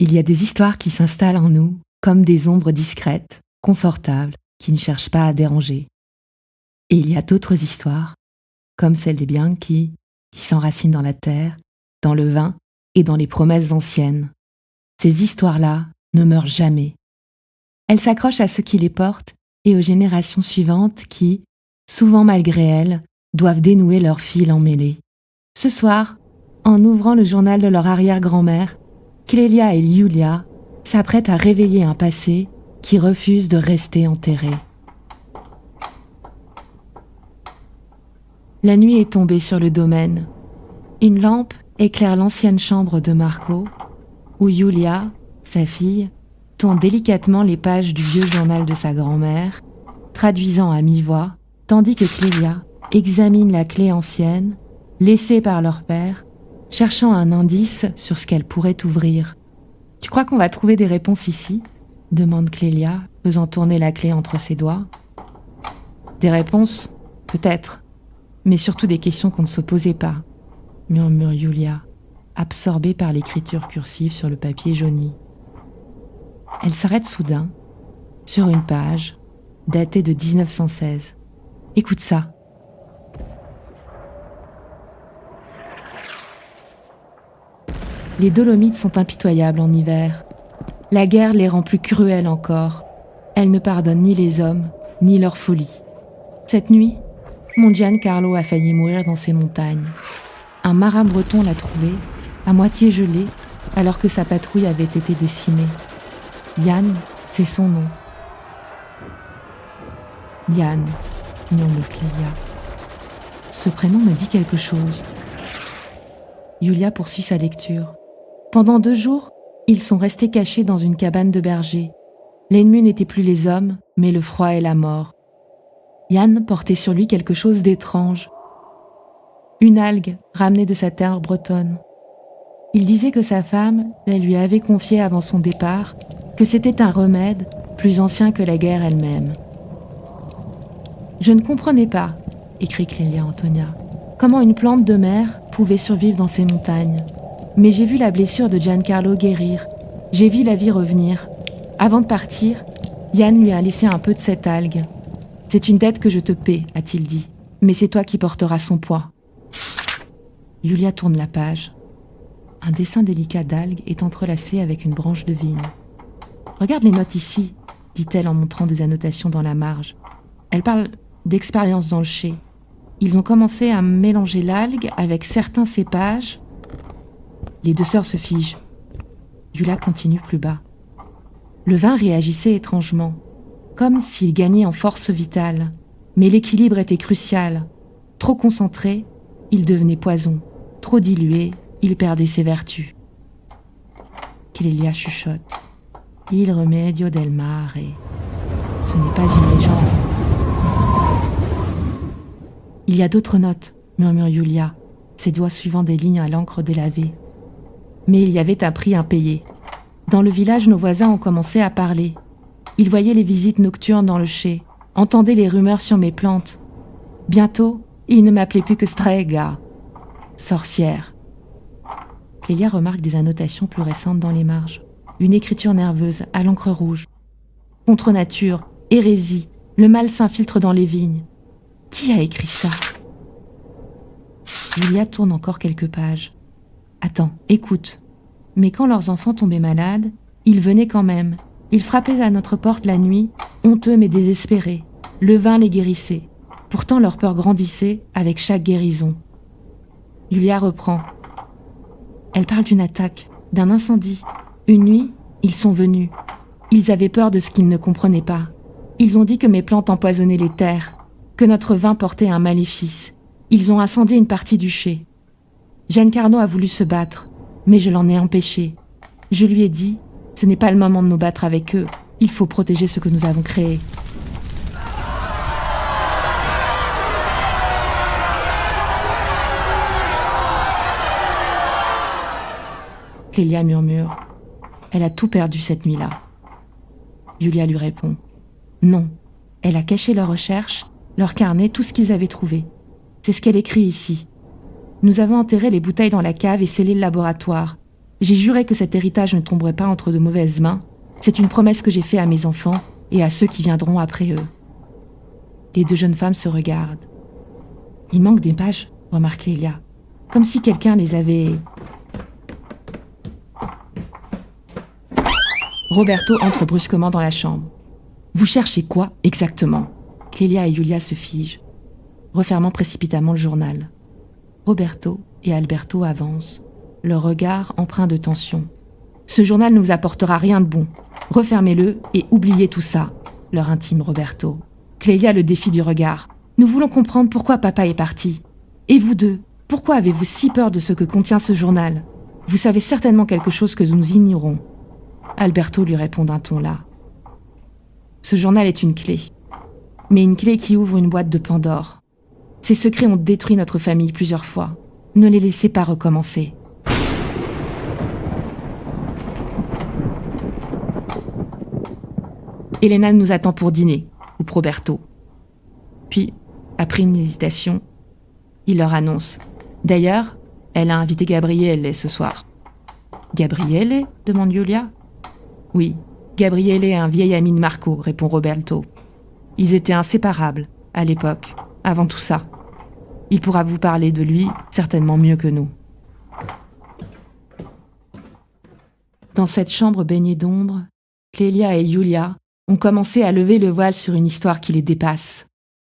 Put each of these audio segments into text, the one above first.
Il y a des histoires qui s'installent en nous comme des ombres discrètes, confortables, qui ne cherchent pas à déranger. Et il y a d'autres histoires, comme celle des Bianchi, qui s'enracinent dans la terre, dans le vin et dans les promesses anciennes. Ces histoires-là ne meurent jamais. Elles s'accrochent à ceux qui les portent et aux générations suivantes qui, souvent malgré elles, doivent dénouer leur fil emmêlé. Ce soir, en ouvrant le journal de leur arrière-grand-mère, Clélia et Yulia s'apprêtent à réveiller un passé qui refuse de rester enterré. La nuit est tombée sur le domaine. Une lampe éclaire l'ancienne chambre de Marco, où Yulia, sa fille, tourne délicatement les pages du vieux journal de sa grand-mère, traduisant à mi-voix, tandis que Clélia examine la clé ancienne, laissée par leur père, cherchant un indice sur ce qu'elle pourrait ouvrir. « Tu crois qu'on va trouver des réponses ici ?» demande Clélia, faisant tourner la clé entre ses doigts. « Des réponses ? Peut-être, mais surtout des questions qu'on ne se posait pas, » murmure Yulia, absorbée par l'écriture cursive sur le papier jauni. Elle s'arrête soudain, sur une page, datée de 1916. « Écoute ça !» Les Dolomites sont impitoyables en hiver. La guerre les rend plus cruelles encore. Elle ne pardonne ni les hommes, ni leur folie. Cette nuit, mon Giancarlo a failli mourir dans ces montagnes. Un marin breton l'a trouvé, à moitié gelé, alors que sa patrouille avait été décimée. Yann, c'est son nom. Yann, murmure Clélia. Ce prénom me dit quelque chose. Yulia poursuit sa lecture. Pendant 2 jours, ils sont restés cachés dans une cabane de berger. L'ennemi n'était plus les hommes, mais le froid et la mort. Yann portait sur lui quelque chose d'étrange. Une algue ramenée de sa terre bretonne. Il disait que sa femme la lui avait confiée avant son départ, que c'était un remède plus ancien que la guerre elle-même. « Je ne comprenais pas, » écrit Clélia Antonia, « comment une plante de mer pouvait survivre dans ces montagnes. Mais j'ai vu la blessure de Giancarlo guérir. J'ai vu la vie revenir. Avant de partir, Yann lui a laissé un peu de cette algue. C'est une dette que je te paie, a-t-il dit. Mais c'est toi qui porteras son poids. » Yulia tourne la page. Un dessin délicat d'algue est entrelacé avec une branche de vigne. « Regarde les notes ici, dit-elle en montrant des annotations dans la marge. Elle parle d'expérience dans le chai. Ils ont commencé à mélanger l'algue avec certains cépages. Les 2 sœurs se figent. Yulia continue plus bas. Le vin réagissait étrangement, comme s'il gagnait en force vitale. Mais l'équilibre était crucial. Trop concentré, il devenait poison. Trop dilué, il perdait ses vertus. Clélia chuchote. Il remedio del mare. Ce n'est pas une légende. Il y a d'autres notes, murmure Yulia, ses doigts suivant des lignes à l'encre délavée. Mais il y avait un prix impayé. Dans le village, nos voisins ont commencé à parler. Ils voyaient les visites nocturnes dans le chai, entendaient les rumeurs sur mes plantes. Bientôt, ils ne m'appelaient plus que Strega, sorcière. Clélia remarque des annotations plus récentes dans les marges. Une écriture nerveuse, à l'encre rouge. Contre nature, hérésie, le mal s'infiltre dans les vignes. Qui a écrit ça ? Yulia tourne encore quelques pages. Attends, écoute. Mais quand leurs enfants tombaient malades, ils venaient quand même. Ils frappaient à notre porte la nuit, honteux mais désespérés. Le vin les guérissait. Pourtant leur peur grandissait avec chaque guérison. Yulia reprend. Elle parle d'une attaque, d'un incendie. Une nuit, ils sont venus. Ils avaient peur de ce qu'ils ne comprenaient pas. Ils ont dit que mes plantes empoisonnaient les terres, que notre vin portait un maléfice. Ils ont incendié une partie du chai. Giancarlo a voulu se battre, mais je l'en ai empêché. Je lui ai dit, ce n'est pas le moment de nous battre avec eux. Il faut protéger ce que nous avons créé. Clélia murmure. Elle a tout perdu cette nuit-là. Yulia lui répond. Non, elle a caché leurs recherches, leurs carnets, tout ce qu'ils avaient trouvé. C'est ce qu'elle écrit ici. Nous avons enterré les bouteilles dans la cave et scellé le laboratoire. J'ai juré que cet héritage ne tomberait pas entre de mauvaises mains. C'est une promesse que j'ai faite à mes enfants et à ceux qui viendront après eux. » Les deux jeunes femmes se regardent. « Il manque des pages, » remarque Clélia, comme si quelqu'un les avait... Roberto entre brusquement dans la chambre. « Vous cherchez quoi exactement ?» Clélia et Julia se figent, refermant précipitamment le journal. Roberto et Alberto avancent, leur regard empreint de tension. « Ce journal ne vous apportera rien de bon. Refermez-le et oubliez tout ça, » leur intime Roberto. Clélia le défie du regard. « Nous voulons comprendre pourquoi papa est parti. Et vous deux, pourquoi avez-vous si peur de ce que contient ce journal? Vous savez certainement quelque chose que nous ignorons. » Alberto lui répond d'un ton las. « Ce journal est une clé. Mais une clé qui ouvre une boîte de Pandore. Ces secrets ont détruit notre famille plusieurs fois. Ne les laissez pas recommencer. » Elena nous attend pour dîner, coupe Roberto. Puis, après une hésitation, il leur annonce. D'ailleurs, elle a invité Gabriele ce soir. Gabriele ? Demande Julia. Oui, Gabriele est un vieil ami de Marco, répond Roberto. Ils étaient inséparables, à l'époque, avant tout ça. Il pourra vous parler de lui certainement mieux que nous. Dans cette chambre baignée d'ombre, Clélia et Julia ont commencé à lever le voile sur une histoire qui les dépasse.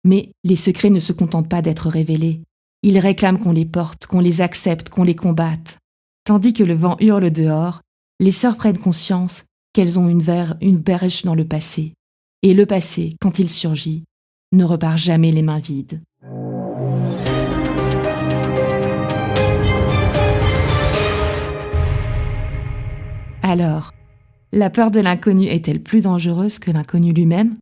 Mais les secrets ne se contentent pas d'être révélés. Ils réclament qu'on les porte, qu'on les accepte, qu'on les combatte. Tandis que le vent hurle dehors, les sœurs prennent conscience qu'elles ont une brèche dans le passé. Et le passé, quand il surgit, ne repart jamais les mains vides. Alors, la peur de l'inconnu est-elle plus dangereuse que l'inconnu lui-même ?